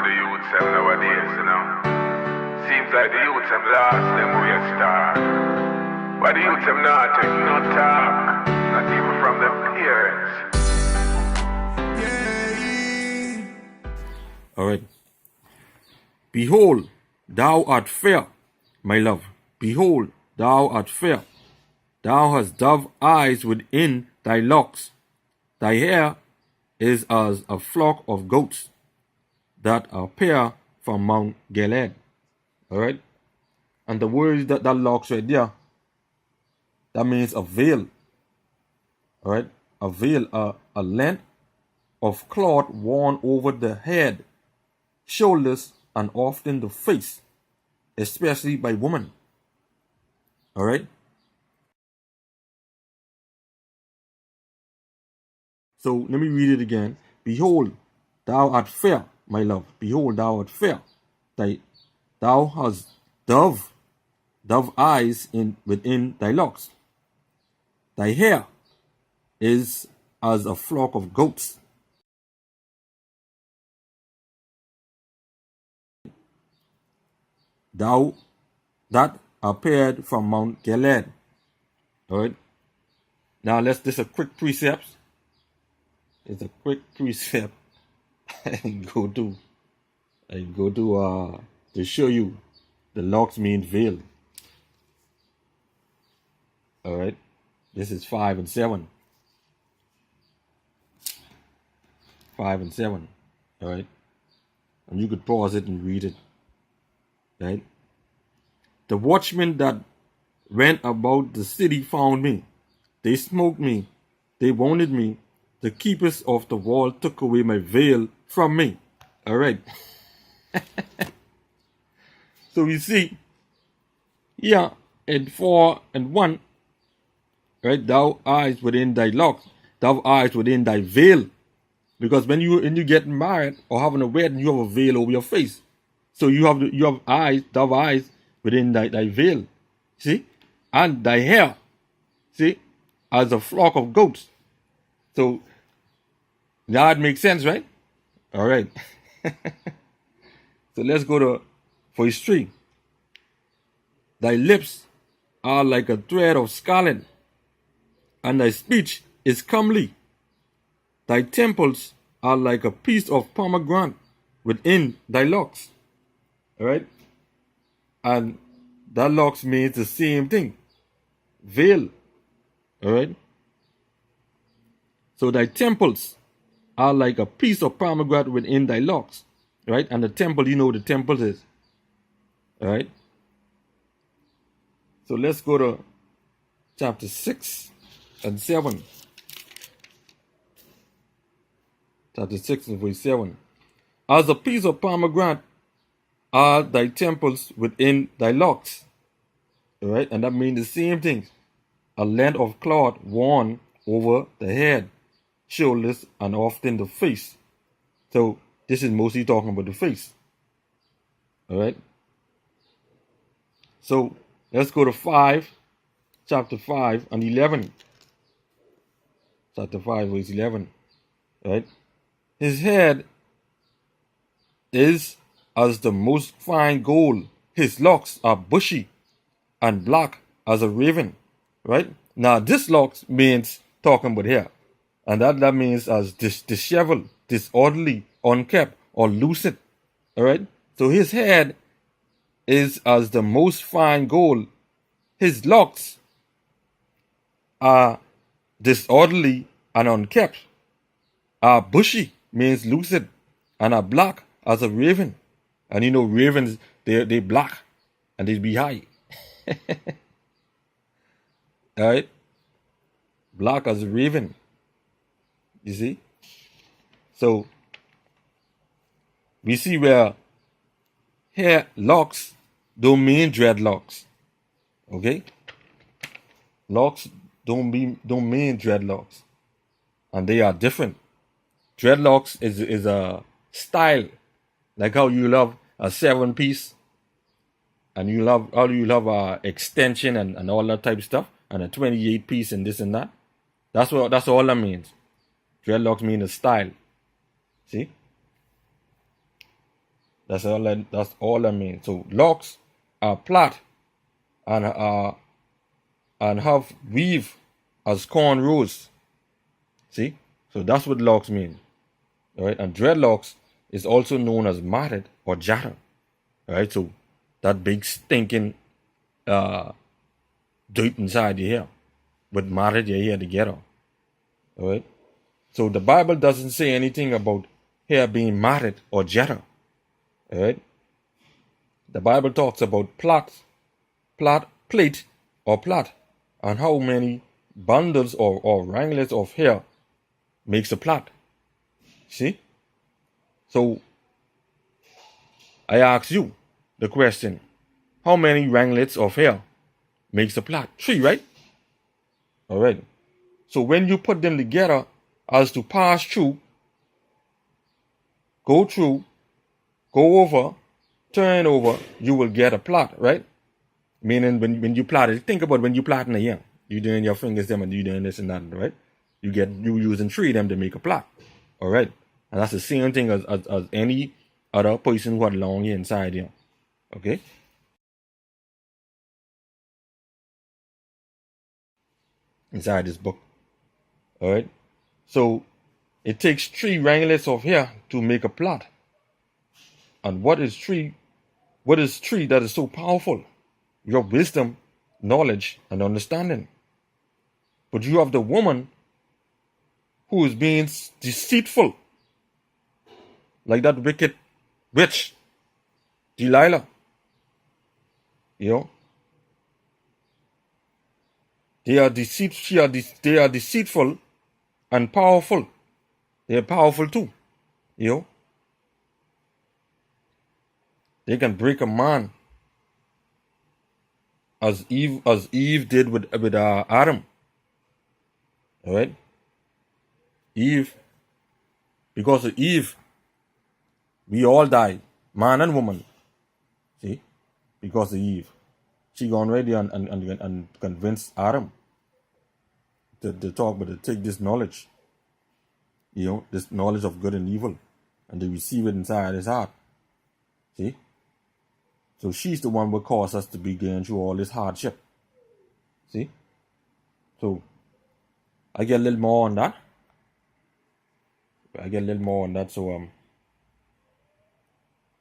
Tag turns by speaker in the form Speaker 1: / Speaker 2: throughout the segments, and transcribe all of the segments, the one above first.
Speaker 1: the youths them nowadays, you know. Seems like the youths them lost them way a start. But the youths them not take no talk, not even from their parents.
Speaker 2: Alright. Behold, thou art fair, my love. Behold, thou art fair. Thou hast dove eyes within thy locks. Thy hair is as a flock of goats that appear from Mount Gilead. Alright? And the word that locks right there, that means a veil. Alright? A veil, a length of cloth worn over the head, shoulders, and often the face, especially by women. Alright? So let me read it again. Behold, thou art fair, my love. Behold, thou art fair. Thou hast dove eyes within thy locks. Thy hair is as a flock of goats. Thou that appeared from Mount Gilead. Alright. Now this is a quick precept. It's a quick precept. I go to show you the locks mean veil. Alright. This is 5 and 7. 5 and 7. Alright. And you could pause it and read it. Right? The watchmen that went about the city found me. They smoked me. They wounded me. The keepers of the wall took away my veil from me. All right. So you see, yeah, in 4 and 1, right? Thou eyes within thy locks, thou eyes within thy veil. Because when you get married or having a wedding, you have a veil over your face. So you have eyes, thou eyes within thy veil. See? And thy hair, see, as a flock of goats. So now it makes sense, right? All right. So let's go to verse 3. Thy lips are like a thread of scarlet, and thy speech is comely. Thy temples are like a piece of pomegranate within thy locks. All right? And that locks means the same thing. Veil. All right? So thy temples are like a piece of pomegranate within thy locks. Right? And the temple, you know what the temple is. All right? So let's go to chapter 6 and 7. Chapter 6 and verse 7. As a piece of pomegranate are thy temples within thy locks. All right? And that means the same thing. A length of cloth worn over the head, shoulders, and often the face. So this is mostly talking about the face. All right? So let's go to chapter 5 and 11. Chapter 5 verse 11. All right? His head is as the most fine gold. His locks are bushy and black as a raven. Right? Now this locks means talking about hair. And that means as disheveled, disorderly, unkept, or lucid. Alright? So his head is as the most fine gold. His locks are disorderly and unkept. Are bushy, means lucid, and are black as a raven. And you know ravens, they black and they be high. Alright? Black as a raven. You see? So we see where hair locks don't mean dreadlocks. Okay? Locks don't mean dreadlocks. And they are different. Dreadlocks is a style. Like how you love a 7-piece and you love extension and all that type of stuff, and a 28-piece and this and that. That's all that means. Dreadlocks mean a style. See? That's all that means. So locks are plait and have weave as cornrows. See? So that's what locks mean. Alright? And dreadlocks is also known as matted or jatter. Alright? So that big stinking dirt inside your hair. But matted your hair together. Alright? So the Bible doesn't say anything about hair being matted or jatter. Alright? The Bible talks about plait or plait, and how many bundles or wranglets of hair makes a plait. See? So I ask you the question, how many wranglets of hair makes a plait? 3, right? Alright. So when you put them together as to pass through, go over, turn over, you will get a plait, right? Meaning when you plait it, think about when you plait in a year. You doing your fingers them and you doing this and that, right? You using 3 of them to make a plait. Alright? And that's the same thing as any other person who had long hair inside here. Okay? Inside this book. Alright? So it takes 3 wranglets of hair to make a plait. And what is 3 that is so powerful? Your wisdom, knowledge, and understanding. But you have the woman who is being deceitful. Like that wicked witch, Delilah. You know? They are deceitful and powerful. They are powerful too. You know? They can break a man, as Eve did with Adam. Alright? Eve, because of Eve, we all died, man and woman. See? Because of Eve. She gone ready and convinced Adam to talk, but to take this knowledge, you know, this knowledge of good and evil, and to receive it inside his heart. See? So she's the one who caused us to be going through all this hardship. See? So I get a little more on that. So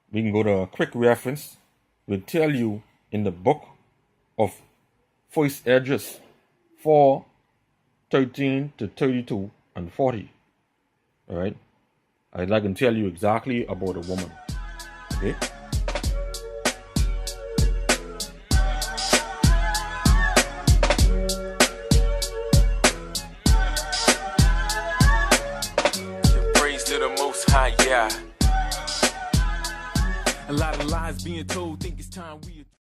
Speaker 2: we can go to a quick reference. We'll tell you in the book of 1 Esdras 4:13 to 32 and 40. Alright? I'd like to tell you exactly about a woman. Okay?
Speaker 3: Praise to the Most High, yeah. A lot of lies being told, think it's time we